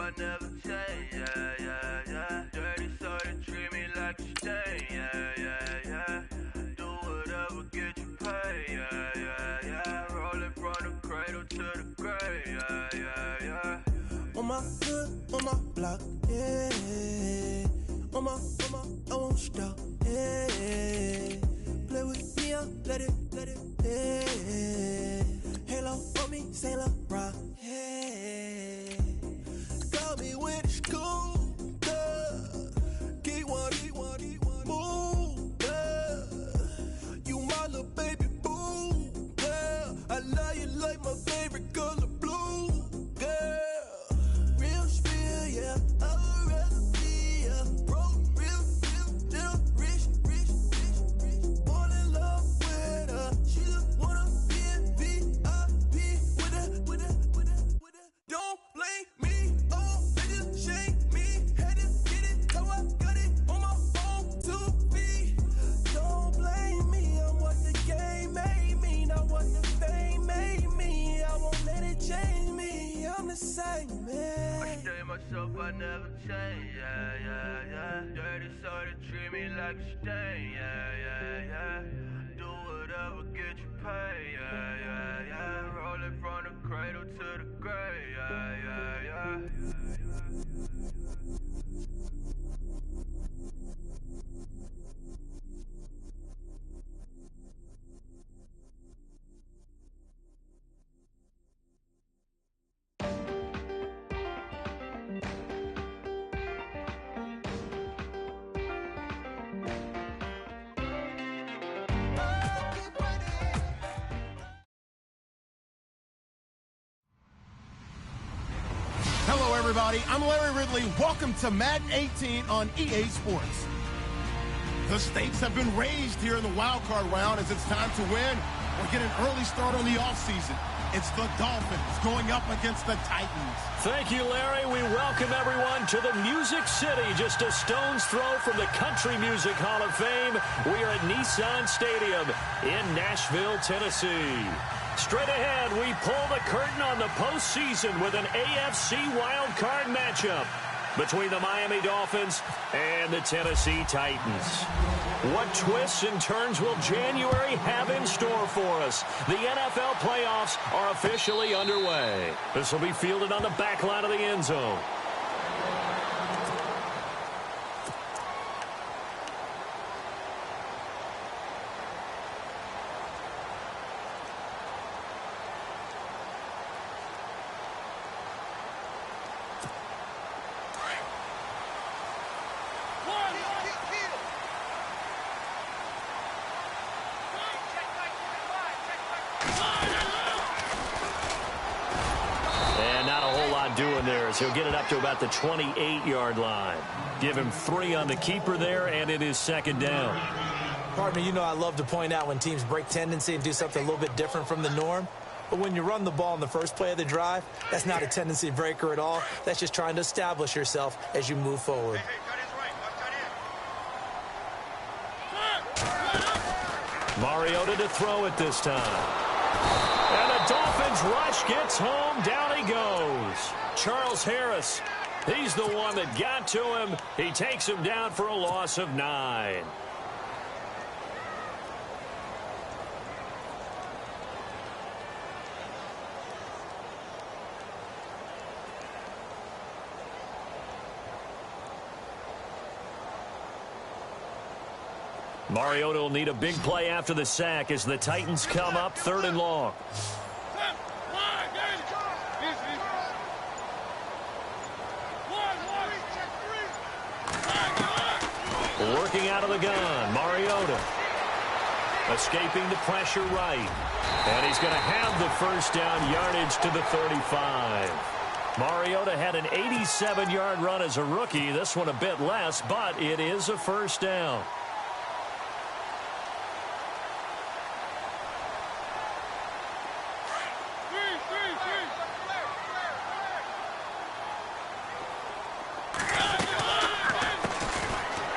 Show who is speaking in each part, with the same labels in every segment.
Speaker 1: I never change, yeah, yeah, yeah. Dirty soda, treat me like a stain, yeah, yeah, yeah. Do whatever, get you paid, yeah, yeah, yeah. Rolling from the cradle to the grave, yeah, yeah, yeah.
Speaker 2: On my hood, on my block, yeah. On my, I won't stop, yeah. Play with me, I'll let it, yeah. Halo on me, Saint Laurent, yeah. Got me when it's cool, yeah. Keep one, move, yeah. You my little baby boo, yeah. I love you like my favorite color blue, yeah. Real spill, yeah. I'd rather be a broke, real, rich. Fall in love with her. She just wanna be in VIP with her. Don't blame me, oh, they just shame me. Had to get it, so I got it on my own 2 feet. Don't blame me, I'm what the game made me, not what the fame made me. I won't let it change me, I'm the same, man.
Speaker 1: I stay myself, I never change, yeah, yeah, yeah. Dirty soda, treat me like a stain, yeah, yeah, yeah. Do whatever, get you paid, yeah, yeah, yeah. Rolling from the cradle to the grave, yeah, yeah, yeah.
Speaker 3: Hello, everybody. I'm Larry Ridley. Welcome to Madden 18 on EA Sports. The stakes have been raised here in the wild card round as it's time to win or get an early start on the offseason. It's the Dolphins going up against the Titans.
Speaker 4: Thank you, Larry. We welcome everyone to the Music City, just a stone's throw from the Country Music Hall of Fame. We are at Nissan Stadium in Nashville, Tennessee. Straight ahead, we pull the curtain on the postseason with an AFC wildcard matchup between the Miami Dolphins and the Tennessee Titans. What twists and turns will January have in store for us? The NFL playoffs are officially underway. This will be fielded on the back line of the end zone. Doing there is he'll get it up to about the 28-yard line. Give him 3 on the keeper there, and it is second down.
Speaker 5: Partner, you know I love to point out when teams break tendency and do something a little bit different from the norm. But when you run the ball in the first play of the drive, that's not a tendency breaker at all. That's just trying to establish yourself as you move forward.
Speaker 4: Mariota to throw it this time. And the Dolphins rush gets home. Down he goes. Charles Harris, he's the one that got to him. He takes him down for a loss of 9. Mariota will need a big play after the sack as the Titans come up 3rd and long. Working out of the gun, Mariota. Escaping the pressure right. And he's going to have the first down, yardage to the 35. Mariota had an 87-yard run as a rookie. This one a bit less, but it is a first down.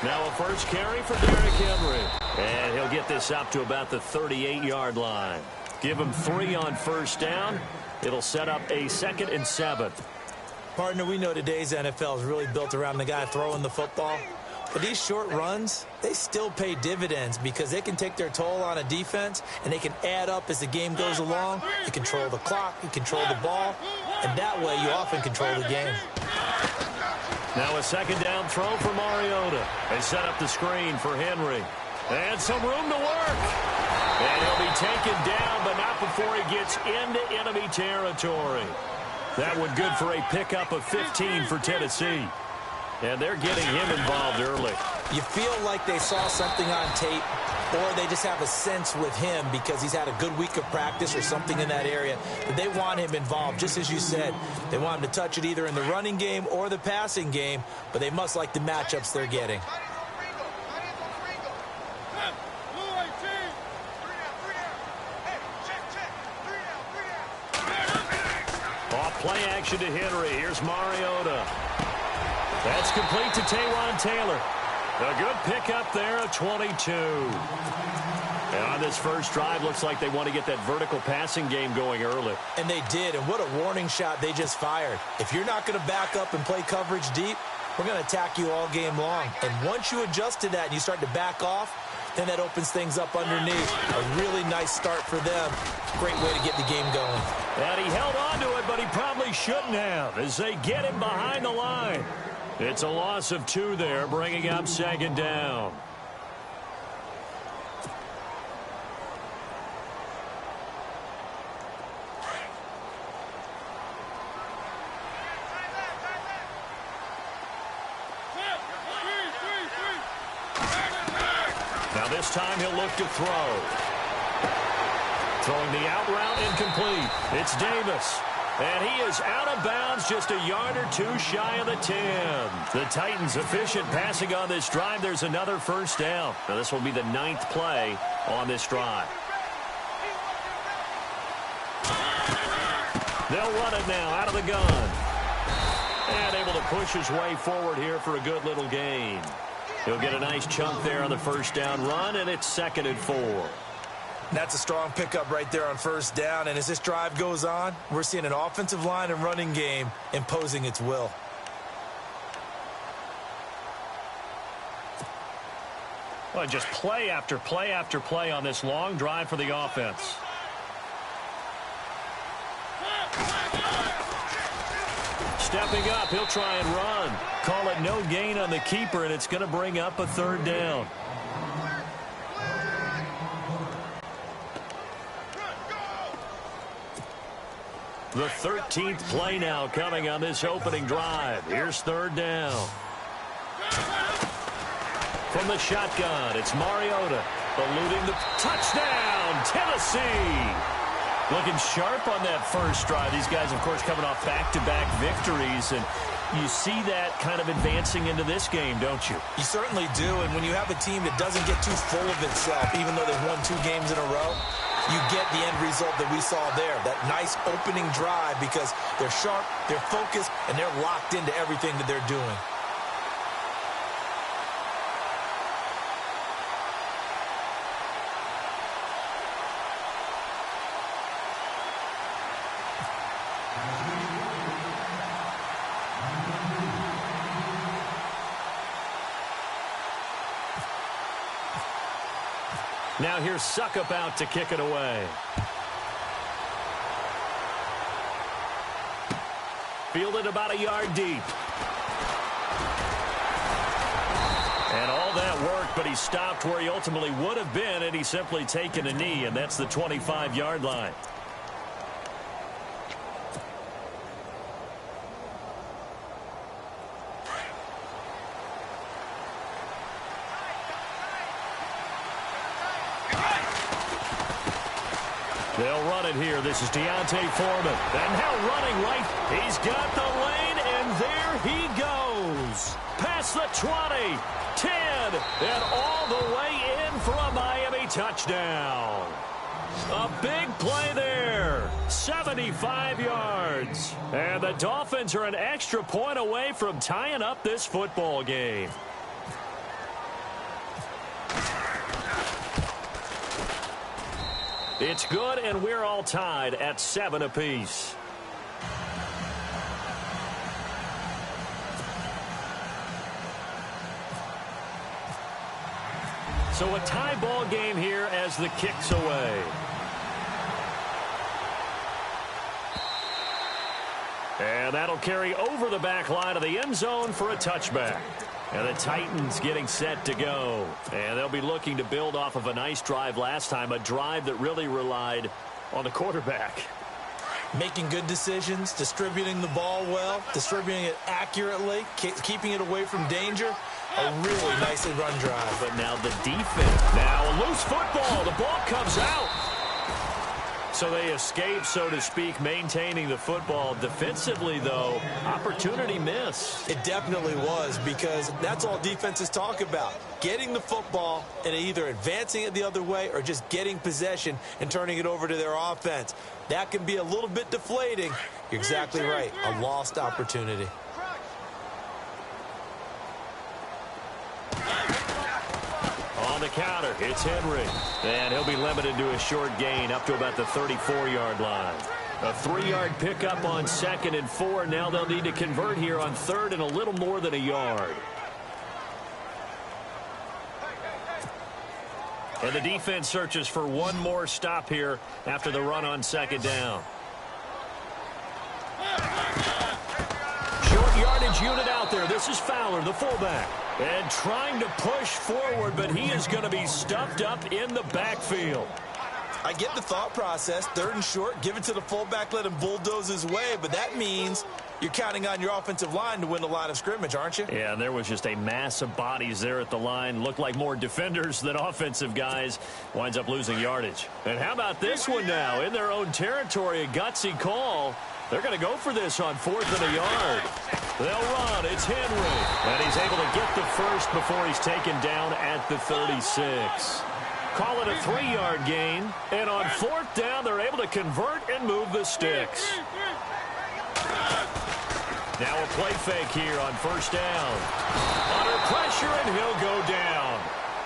Speaker 4: Now a first carry for Derrick Henry. And he'll get this up to about the 38-yard line. Give him 3 on first down. It'll set up a 2nd and 7.
Speaker 5: Partner, we know today's NFL is really built around the guy throwing the football. But these short runs, they still pay dividends because they can take their toll on a defense, and they can add up as the game goes along. You control the clock, you control the ball, and that way you often control the game.
Speaker 4: Now a second down throw for Mariota. They set up the screen for Henry. And some room to work. And he'll be taken down, but not before he gets into enemy territory. That one good for a pickup of 15 for Tennessee. And they're getting him involved early.
Speaker 5: You feel like they saw something on tape, or they just have a sense with him because he's had a good week of practice or something in that area that they want him involved. Just as you said, they want him to touch it either in the running game or the passing game, but they must like the matchups they're getting.
Speaker 4: Off play action to Henry. Here's Mariota. That's complete to Taywan Taylor. A good pickup there of 22. And on this first drive, looks like they want to get that vertical passing game going early.
Speaker 5: And they did, and what a warning shot they just fired. If you're not going to back up and play coverage deep, we're going to attack you all game long. And once you adjust to that and you start to back off, then that opens things up underneath. A really nice start for them. Great way to get the game going.
Speaker 4: And he held on to it, but he probably shouldn't have as they get him behind the line. It's a loss of 2 there, bringing up second down. Now this time he'll look to throw. Throwing the out route incomplete. It's Davis. And he is out of bounds, just a yard or 2 shy of the 10. The Titans efficient passing on this drive. There's another first down. Now this will be the 9th play on this drive. They'll run it now out of the gun. And able to push his way forward here for a good little gain. He'll get a nice chunk there on the first down run, and it's 2nd and 4.
Speaker 5: That's a strong pickup right there on first down. And as this drive goes on, we're seeing an offensive line and running game imposing its will.
Speaker 4: Well, just play after play after play on this long drive for the offense. Stepping up, he'll try and run. Call it no gain on the keeper, and it's going to bring up a 3rd down. The 13th play now coming on this opening drive. Here's 3rd down. From the shotgun, it's Mariota. Eluding the touchdown, Tennessee. Looking sharp on that first drive. These guys, of course, coming off back-to-back victories. And you see that kind of advancing into this game, don't you?
Speaker 5: You certainly do. And when you have a team that doesn't get too full of itself, even though they've won 2 games in a row, you get the end result that we saw there, that nice opening drive, because they're sharp, they're focused, and they're locked into everything that they're doing.
Speaker 4: Now here's Suckup out to kick it away. Fielded about a yard deep. And all that worked, but he stopped where he ultimately would have been, and he's simply taken a knee, and that's the 25-yard line. They'll run it here. This is Deontay Foreman. And now running right. He's got the lane, and there he goes. Past the 20, 10, and all the way in for a Miami touchdown. A big play there. 75 yards. And the Dolphins are an extra point away from tying up this football game. It's good, and we're all tied at 7 apiece. So a tie ball game here as the kick's away. And that'll carry over the back line of the end zone for a touchback. And the Titans getting set to go. And they'll be looking to build off of a nice drive last time, a drive that really relied on the quarterback.
Speaker 5: Making good decisions, distributing the ball well, distributing it accurately, keeping it away from danger. A really nicely run drive.
Speaker 4: But now the defense. Now a loose football. The ball comes out. So they escape, so to speak, maintaining the football. Defensively, though, opportunity miss.
Speaker 5: It definitely was, because that's all defenses talk about. Getting the football and either advancing it the other way or just getting possession and turning it over to their offense. That can be a little bit deflating. You're exactly right. A lost opportunity.
Speaker 4: On the counter, it's Henry. And he'll be limited to a short gain up to about the 34-yard line. A 3-yard pickup on 2nd and 4. Now they'll need to convert here on 3rd and a little more than a yard. And the defense searches for one more stop here after the run on 2nd down. Short yardage unit out there. This is Fowler, the fullback. And trying to push forward, but he is going to be stuffed up in the backfield.
Speaker 5: I get the thought process. 3rd and short, give it to the fullback, let him bulldoze his way. But that means you're counting on your offensive line to win the line of scrimmage, aren't you?
Speaker 4: Yeah, and there was just a mass of bodies there at the line. Looked like more defenders than offensive guys. Winds up losing yardage. And how about this one now? In their own territory, a gutsy call. They're going to go for this on 4th and a yard. They'll run. It's Henry. And he's able to get the first before he's taken down at the 36. Call it a 3-yard gain. And on 4th down, they're able to convert and move the sticks. Now a play fake here on 1st down. Under pressure, and he'll go down.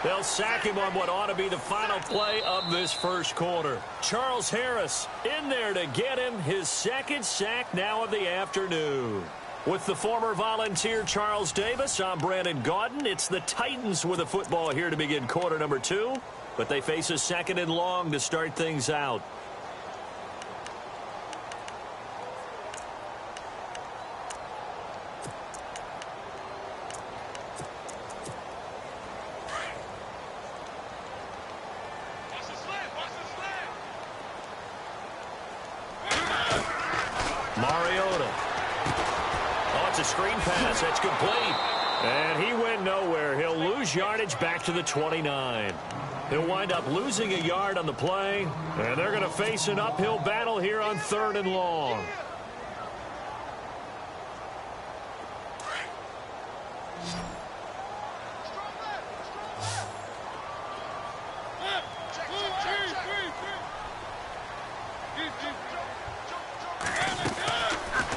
Speaker 4: They'll sack him on what ought to be the final play of this first quarter. Charles Harris in there to get him his 2nd sack now of the afternoon. With the former Volunteer Charles Davis, I'm Brandon Gaudin. It's the Titans with a football here to begin quarter number 2. But they face a 2nd and long to start things out. Mariota. Oh, it's a screen pass. That's complete. And he went nowhere. He'll lose yardage back to the 29. He'll wind up losing a yard on the play. And they're going to face an uphill battle here on 3rd and long.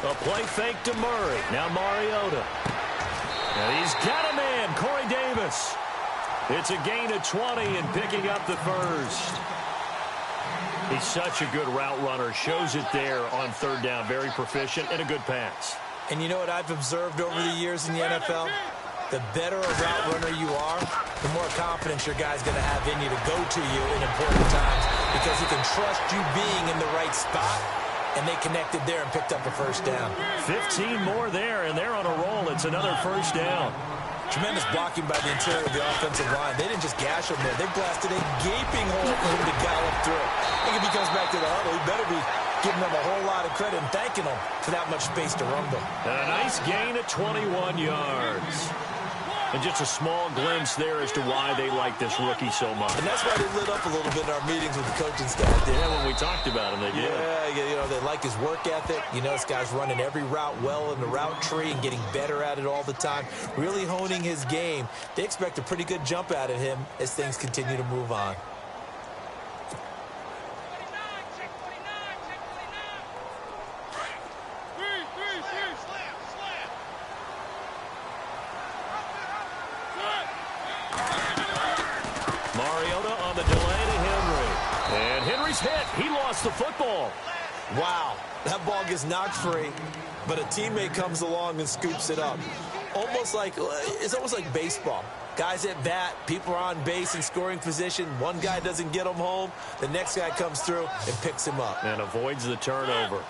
Speaker 4: A play fake to Murray. Now Mariota. And he's got a man, Corey Davis. It's a gain of 20 and picking up the first. He's such a good route runner. Shows it there on 3rd down. Very proficient and a good pass.
Speaker 5: And you know what I've observed over the years in the NFL? The better a route runner you are, the more confidence your guy's going to have in you to go to you in important times, because he can trust you being in the right spot. And they connected there and picked up a 1st down.
Speaker 4: 15 more there, and they're on a roll. It's another 1st down.
Speaker 5: Tremendous blocking by the interior of the offensive line. They didn't just gash him there. They blasted a gaping hole for him to gallop through. I think if he comes back to the huddle, he better be giving them a whole lot of credit and thanking them for that much space to rumble.
Speaker 4: And a nice gain of 21 yards. And just a small glimpse there as to why they like this rookie so much.
Speaker 5: And that's why they lit up a little bit in our meetings with the coaching staff.
Speaker 4: Yeah, when we talked about him, they did.
Speaker 5: Yeah, you know, they like his work ethic. You know, this guy's running every route well in the route tree and getting better at it all the time. Really honing his game. They expect a pretty good jump out of him as things continue to move on.
Speaker 4: Mariota on the delay to Henry. And Henry's hit. He lost the football.
Speaker 5: Wow, that ball gets knocked free, but a teammate comes along and scoops it up. It's almost like baseball. Guys at bat, people are on base in scoring position. One guy doesn't get him home. The next guy comes through and picks him up.
Speaker 4: And avoids the turnover.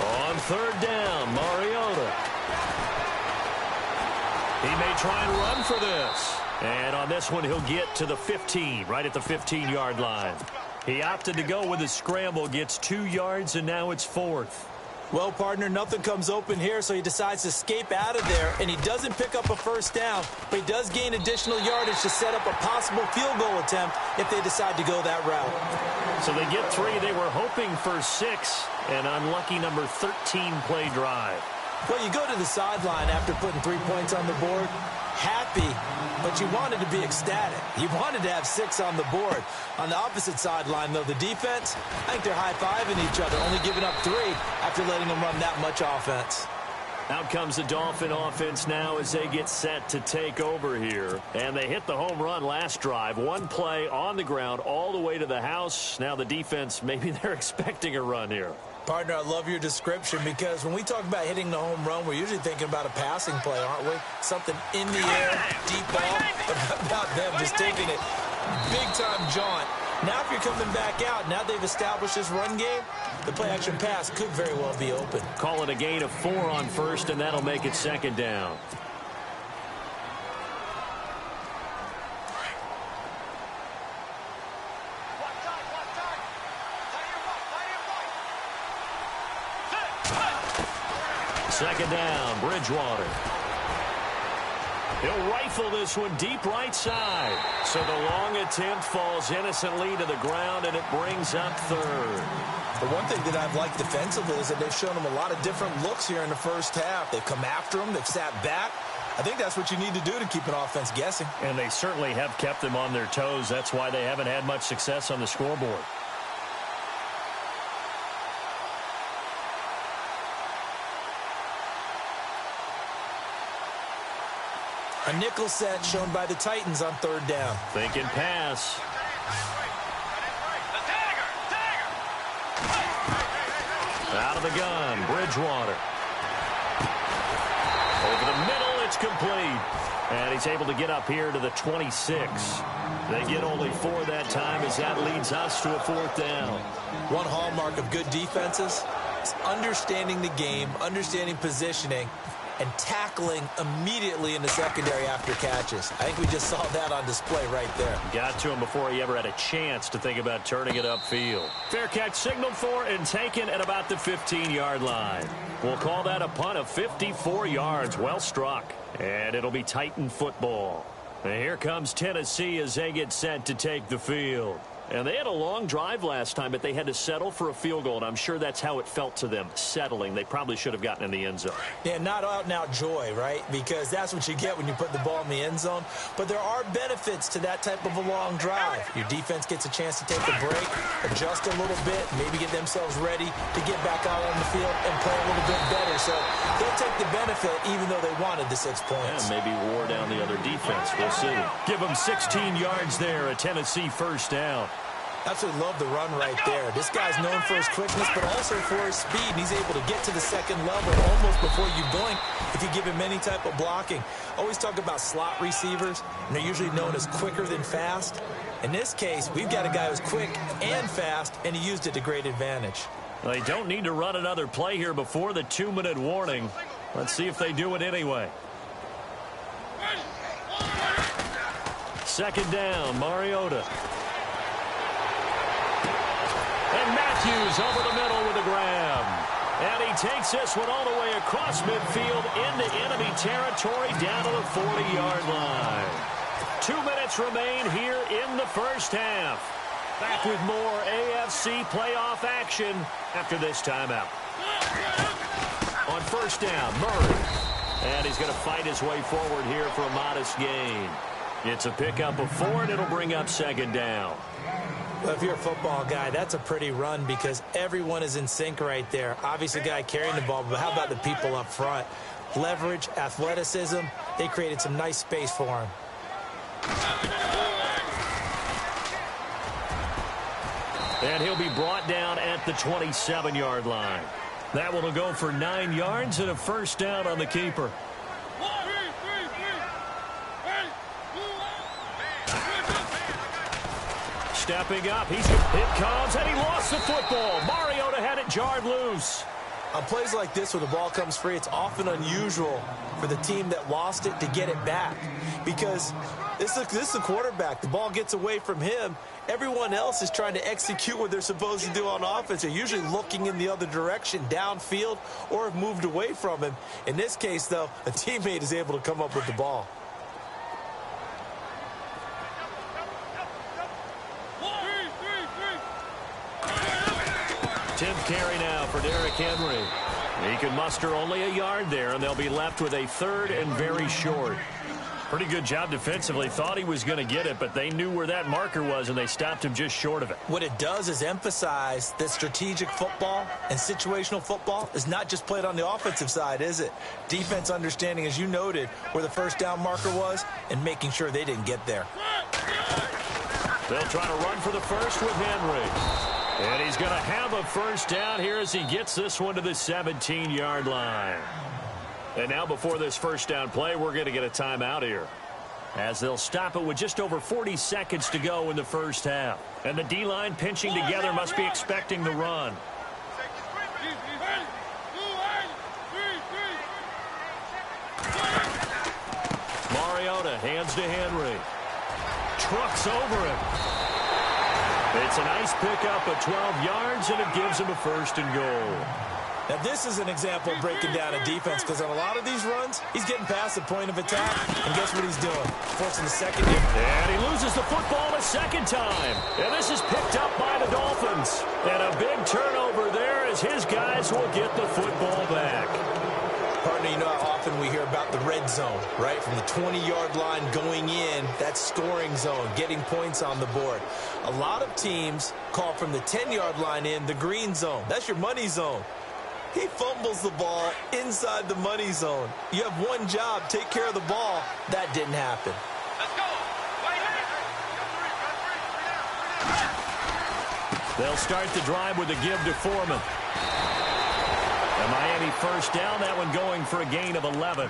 Speaker 4: On third down, Mariota. He may try and run for this. And on this one, he'll get to the 15, right at the 15-yard line. He opted to go with a scramble, gets 2 yards, and now it's 4th.
Speaker 5: Well, partner, nothing comes open here, so he decides to escape out of there, and he doesn't pick up a first down, but he does gain additional yardage to set up a possible field goal attempt if they decide to go that route.
Speaker 4: So they get 3. They were hoping for 6, an unlucky number 13 play drive.
Speaker 5: Well, you go to the sideline after putting 3 points on the board, happy, but you wanted to be ecstatic. You wanted to have 6 on the board. On the opposite sideline, though, the defense, I think they're high-fiving each other, only giving up 3 after letting them run that much offense.
Speaker 4: Out comes the Dolphin offense now as they get set to take over here. And they hit the home run last drive. 1 play on the ground all the way to the house. Now the defense, maybe they're expecting a run here.
Speaker 5: Partner, I love your description because when we talk about hitting the home run, we're usually thinking about a passing play, aren't we? Something in the air, deep ball, but about them just taking it big-time jaunt. Now if you're coming back out, now they've established this run game, the play-action pass could very well be open.
Speaker 4: Call it a gain of 4 on first, and that'll make it 2nd down. Second down, Bridgewater. He'll rifle this one deep right side. So the long attempt falls innocently to the ground, and it brings up 3rd.
Speaker 5: The one thing that I've liked defensively is that they've shown them a lot of different looks here in the first half. They've come after them. They've sat back. I think that's what you need to do to keep an offense guessing.
Speaker 4: And they certainly have kept them on their toes. That's why they haven't had much success on the scoreboard.
Speaker 5: A nickel set shown by the Titans on 3rd down.
Speaker 4: Thinking pass. Out of the gun, Bridgewater. Over the middle, it's complete. And he's able to get up here to the 26. They get only 4 that time as that leads us to a 4th down.
Speaker 5: One hallmark of good defenses is understanding the game, understanding positioning, and tackling immediately in the secondary after catches. I think we just saw that on display right there.
Speaker 4: Got to him before he ever had a chance to think about turning it upfield. Fair catch signaled for and taken at about the 15-yard line. We'll call that a punt of 54 yards. Well struck. And it'll be Titan football. And here comes Tennessee as they get set to take the field. And they had a long drive last time, but they had to settle for a field goal, and I'm sure that's how it felt to them, settling. They probably should have gotten in the end zone.
Speaker 5: Yeah, not out-and-out joy, right? Because that's what you get when you put the ball in the end zone. But there are benefits to that type of a long drive. Your defense gets a chance to take a break, adjust a little bit, maybe get themselves ready to get back out on the field and play a little bit better. So they'll take the benefit even though they wanted the 6 points.
Speaker 4: Yeah, maybe wore down the other defense. We'll see. Give them 16 yards there, a Tennessee first down.
Speaker 5: Absolutely love the run right there. This guy's known for his quickness, but also for his speed. And he's able to get to the second level almost before you blink if you give him any type of blocking. Always talk about slot receivers, and they're usually known as quicker than fast. In this case, we've got a guy who's quick and fast, and he used it to great advantage.
Speaker 4: They don't need to run another play here before the 2-minute warning. Let's see if they do it anyway. Second down, Mariota. And Matthews over the middle with a grab. And he takes this one all the way across midfield into enemy territory down to the 40-yard line. 2 minutes remain here in the first half. Back with more AFC playoff action after this timeout. On first down, Murray. And he's going to fight his way forward here for a modest gain. It's a pickup of 4, and it'll bring up second down.
Speaker 5: Well, if you're a football guy, that's a pretty run because everyone is in sync right there. Obviously, the guy carrying the ball, but how about the people up front? Leverage, athleticism, they created some nice space for him.
Speaker 4: And he'll be brought down at the 27-yard line. That one will go for 9 yards and a first down on the keeper. Stepping up, it comes, and he lost the football. Mariota had it jarred loose.
Speaker 5: On plays like this where the ball comes free, it's often unusual for the team that lost it to get it back. Because this is a quarterback. The ball gets away from him. Everyone else is trying to execute what they're supposed to do on offense. They're usually looking in the other direction, downfield, or have moved away from him. In this case, though, a teammate is able to come up with the ball.
Speaker 4: Tenth carry now for Derrick Henry. He can muster only a yard there, and they'll be left with a third and very short. Pretty good job defensively. Thought he was going to get it, but they knew where that marker was, and they stopped him just short of it.
Speaker 5: What it does is emphasize that strategic football and situational football is not just played on the offensive side, is it? Defense understanding, as you noted, where the first down marker was and making sure they didn't get there.
Speaker 4: They'll try to run for the first with Henry. And he's going to have a first down here as he gets this one to the 17-yard line. And now before this first down play, we're going to get a timeout here, as they'll stop it with just over 40 seconds to go in the first half. And the D-line pinching together must be expecting the run. Mariota hands to Henry. Trucks over him. It's a nice pickup of 12 yards, and it gives him a first and goal.
Speaker 5: Now, this is an example of breaking down a defense, because on a lot of these runs, he's getting past the point of attack, and guess what he's doing? Forcing the second.
Speaker 4: And he loses the football a second time. And this is picked up by the Dolphins. And a big turnover there as his guys will get the football back.
Speaker 5: Partner, you know how often we hear about the red zone, right? From the 20-yard line going in, that scoring zone, getting points on the board. A lot of teams call from the 10-yard line in the green zone. That's your money zone. He fumbles the ball inside the money zone. You have one job, take care of the ball. That didn't happen.
Speaker 4: Let's go. They'll start the drive with a give to Foreman. And Miami first down, that one going for a gain of 11.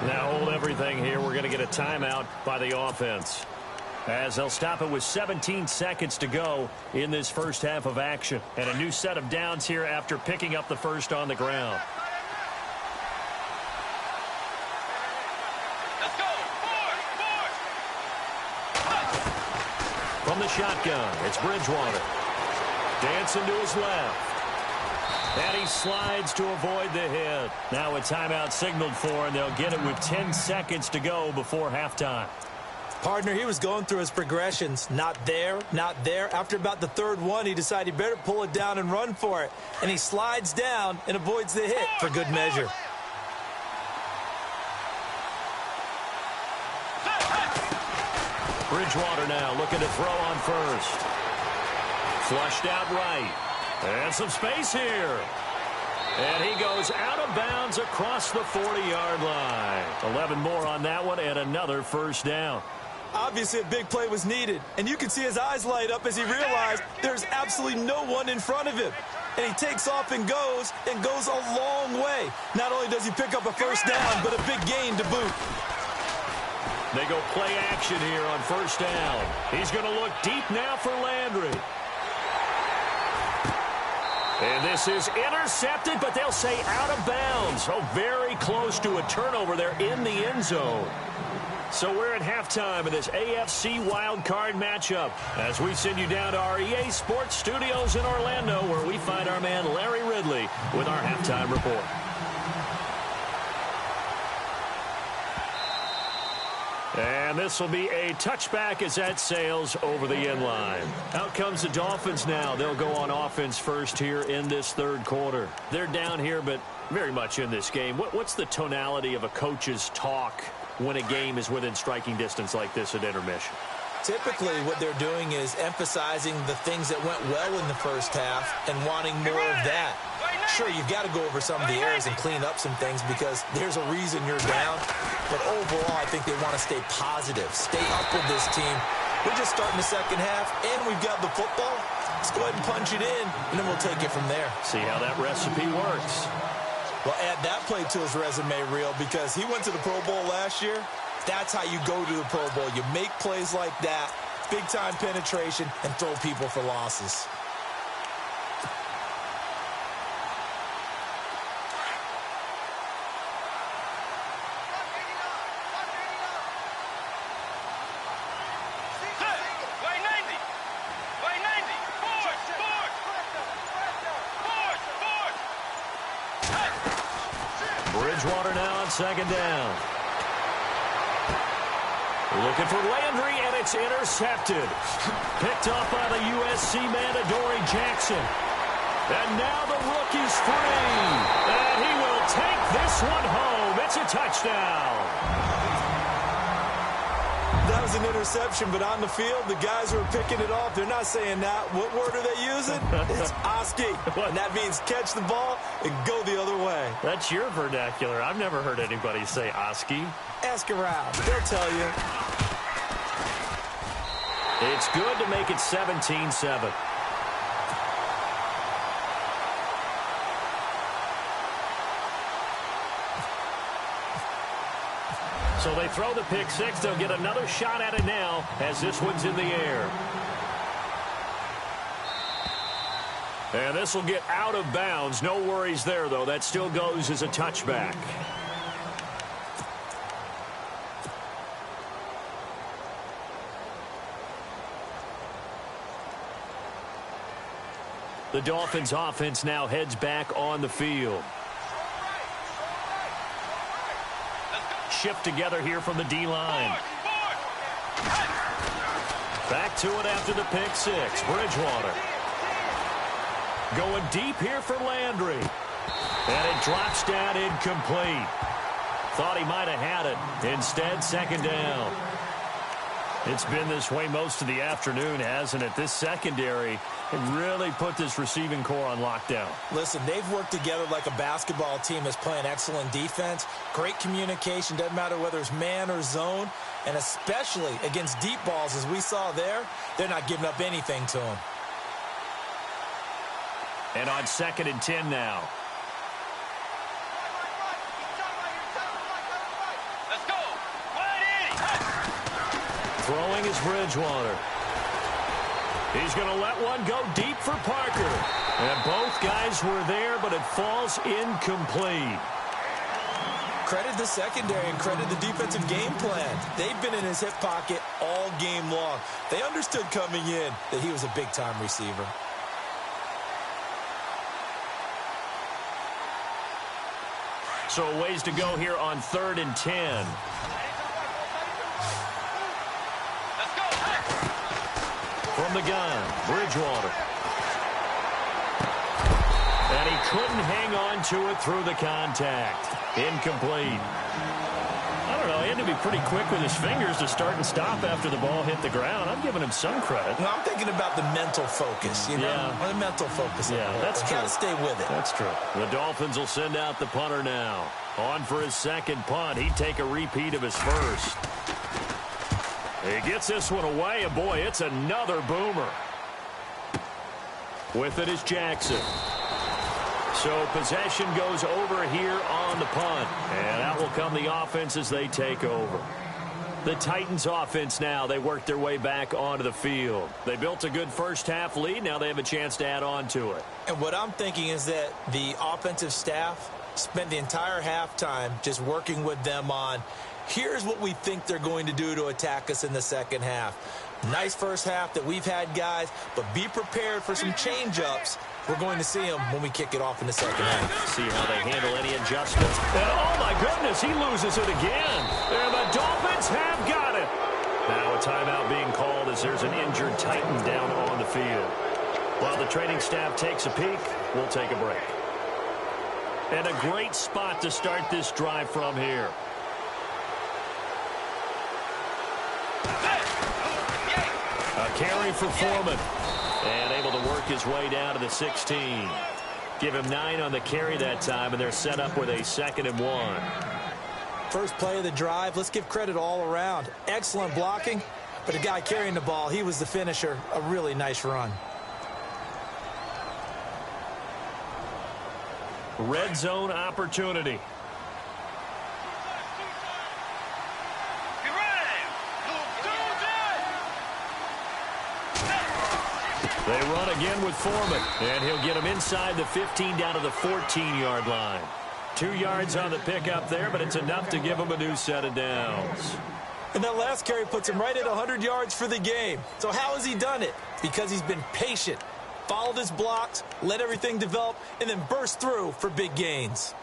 Speaker 4: Now hold everything here. We're going to get a timeout by the offense, as they'll stop it with 17 seconds to go in this first half of action. And a new set of downs here after picking up the first on the ground.
Speaker 1: Let's go.
Speaker 4: From the shotgun, it's Bridgewater. Dancing to his left. And he slides to avoid the hit. Now a timeout signaled for, and they'll get it with 10 seconds to go before halftime.
Speaker 5: Partner, he was going through his progressions. Not there, not there. After about the third one, he decided he better pull it down and run for it. And he slides down and avoids the hit for good measure.
Speaker 4: Bridgewater now looking to throw on first. Flushed out right. And some space here. And he goes out of bounds across the 40-yard line. 11 more on that one and another first down.
Speaker 5: Obviously, a big play was needed, and you can see his eyes light up as he realized there's absolutely no one in front of him. And he takes off and goes a long way. Not only does he pick up a first down, but a big gain to boot.
Speaker 4: They go play action here on first down. He's going to look deep now for Landry. And this is intercepted, but they'll say out of bounds. Oh, very close to a turnover there in the end zone. So we're at halftime in this AFC wildcard matchup as we send you down to our EA Sports Studios in Orlando, where we find our man Larry Ridley with our halftime report. And this will be a touchback as that sails over the end line. Out comes the Dolphins now. They'll go on offense first here in this third quarter. They're down here, but very much in this game. What's the tonality of a coach's talk when a game is within striking distance like this at intermission?
Speaker 5: Typically, what they're doing is emphasizing the things that went well in the first half and wanting more of that. Sure, you've got to go over some of the errors and clean up some things because there's a reason you're down. But overall, I think they want to stay positive, stay up with this team. We're just starting the second half, and we've got the football. Let's go ahead and punch it in, and then we'll take it from there.
Speaker 4: See how that recipe works.
Speaker 5: Well, add that play to his resume reel because he went to the Pro Bowl last year. That's how you go to the Pro Bowl. You make plays like that, big-time penetration, and throw people for losses.
Speaker 4: Bridgewater now on second down. Looking for Landry, and it's intercepted. Picked up by the USC man, Adoree Jackson. And now the rookie's free. And he will take this one home. It's a touchdown.
Speaker 5: That was an interception, but on the field, the guys who are picking it off, they're not saying that. What word are they using? It's Oski. And that means catch the ball and go the other way.
Speaker 4: That's your vernacular. I've never heard anybody say Oski.
Speaker 5: Ask around. They'll tell you.
Speaker 4: It's good to make it 17-7. So they throw the pick six. They'll get another shot at it now as this one's in the air. And this will get out of bounds. No worries there, though. That still goes as a touchback. The Dolphins offense now heads back on the field. Shift together here from the D-line. Back to it after the pick six. Bridgewater. Going deep here for Landry. And it drops down incomplete. Thought he might have had it. Instead, second down. It's been this way most of the afternoon, hasn't it? This secondary really put this receiving core on lockdown.
Speaker 5: Listen, they've worked together like a basketball team that's playing excellent defense. Great communication. Doesn't matter whether it's man or zone. And especially against deep balls, as we saw there, they're not giving up anything to them.
Speaker 4: And on 2nd and 10 now.
Speaker 1: Let's go.
Speaker 4: Throwing is Bridgewater. He's going to let one go deep for Parker. And both guys were there, but it falls incomplete.
Speaker 5: Credit the secondary and credit the defensive game plan. They've been in his hip pocket all game long. They understood coming in that he was a big-time receiver.
Speaker 4: So a ways to go here on 3rd and 10. From the gun, Bridgewater. And he couldn't hang on to it through the contact. Incomplete. I don't know, he had to be pretty quick with his fingers to start and stop after the ball hit the ground. I'm giving him some credit.
Speaker 5: No, I'm thinking about the mental focus, you know?
Speaker 4: Yeah.
Speaker 5: The mental focus.
Speaker 4: Yeah, that's true.
Speaker 5: Got to stay with it.
Speaker 4: That's true. The Dolphins will send out the punter now. On for his second punt. He'd take a repeat of his first. He gets this one away, and boy, it's another boomer. With it is Jackson. So possession goes over here on the punt. And out will come the offense as they take over. The Titans offense now, they work their way back onto the field. They built a good first half lead. Now they have a chance to add on to it.
Speaker 5: And what I'm thinking is that the offensive staff spent the entire halftime just working with them on, here's what we think they're going to do to attack us in the second half. Nice first half that we've had, guys, but be prepared for some change-ups. We're going to see them when we kick it off in the second half.
Speaker 4: See how they handle any adjustments. And oh, my goodness, he loses it again. And the Dolphins have got it. Now a timeout being called as there's an injured Titan down on the field. While the training staff takes a peek, we'll take a break. And a great spot to start this drive from here. A carry for Foreman. And able to work his way down to the 16. Give him 9 on the carry that time, and they're set up with a 2nd and 1.
Speaker 5: First play of the drive, let's give credit all around. Excellent blocking, but the guy carrying the ball, he was the finisher. A really nice run.
Speaker 4: Red zone opportunity. They run again with Foreman, and he'll get him inside the 15 down to the 14-yard line. 2 yards on the pickup there, but it's enough to give him a new set of downs.
Speaker 5: And that last carry puts him right at 100 yards for the game. So how has he done it? Because he's been patient, followed his blocks, let everything develop, and then burst through for big gains.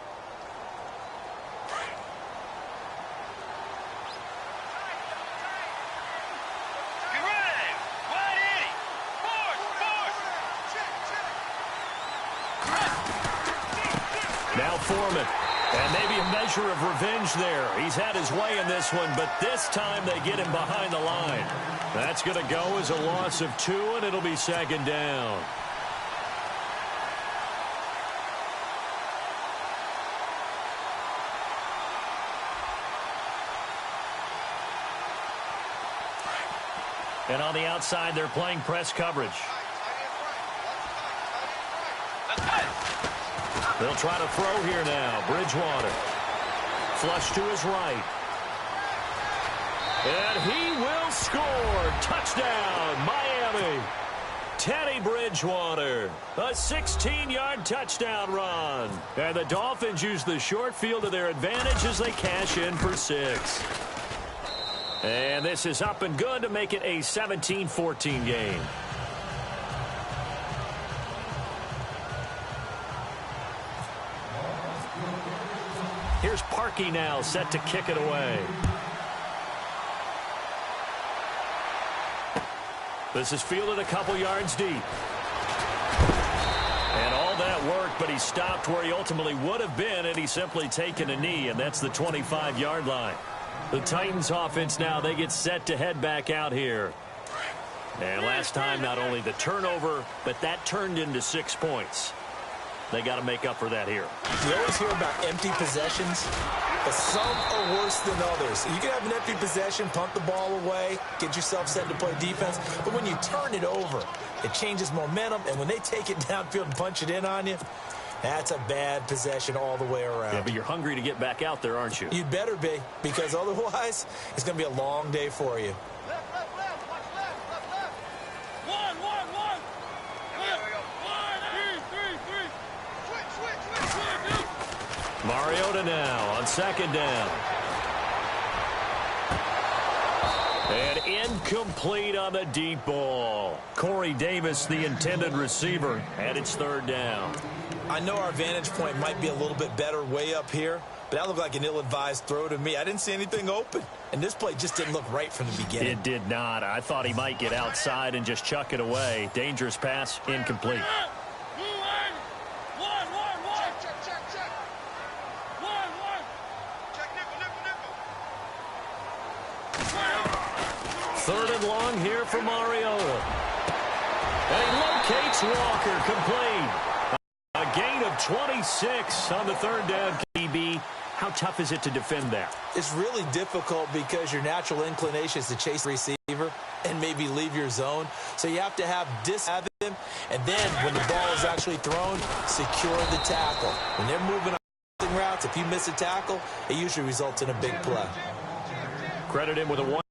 Speaker 4: Now Foreman, and maybe a measure of revenge there. He's had his way in this one, but this time they get him behind the line. That's going to go as a loss of 2, and it'll be 2nd down. And on the outside, they're playing press coverage. They'll try to throw here now. Bridgewater. Flush to his right. And he will score. Touchdown, Miami. Teddy Bridgewater. A 16-yard touchdown run. And the Dolphins use the short field to their advantage as they cash in for 6. And this is up and good to make it a 17-14 game. Here's Parkey now, set to kick it away. This is fielded a couple yards deep. And all that work, but he stopped where he ultimately would have been had he simply taken a knee, and that's the 25-yard line. The Titans offense now, they get set to head back out here. And last time, not only the turnover, but that turned into 6 points. They got to make up for that here.
Speaker 5: You always hear about empty possessions, but some are worse than others. You can have an empty possession, punt the ball away, get yourself set to play defense, but when you turn it over, it changes momentum, and when they take it downfield and punch it in on you, that's a bad possession all the way around.
Speaker 4: Yeah, but you're hungry to get back out there, aren't you?
Speaker 5: You'd better be, because otherwise, it's going to be a long day for you.
Speaker 4: Mariota now on 2nd down. And incomplete on the deep ball. Corey Davis, the intended receiver, and it's 3rd down.
Speaker 5: I know our vantage point might be a little bit better way up here, but that looked like an ill-advised throw to me. I didn't see anything open, and this play just didn't look right from the beginning.
Speaker 4: It did not. I thought he might get outside and just chuck it away. Dangerous pass, incomplete. Third and long here for Mariota. And he locates Walker, complete. A gain of 26 on the 3rd down. KB, how tough is it to defend that?
Speaker 5: It's really difficult because your natural inclination is to chase the receiver and maybe leave your zone. So you have to have him, and then when the ball is actually thrown, secure the tackle. When they're moving on routes, if you miss a tackle, it usually results in a big play.
Speaker 4: Credit him with a 1.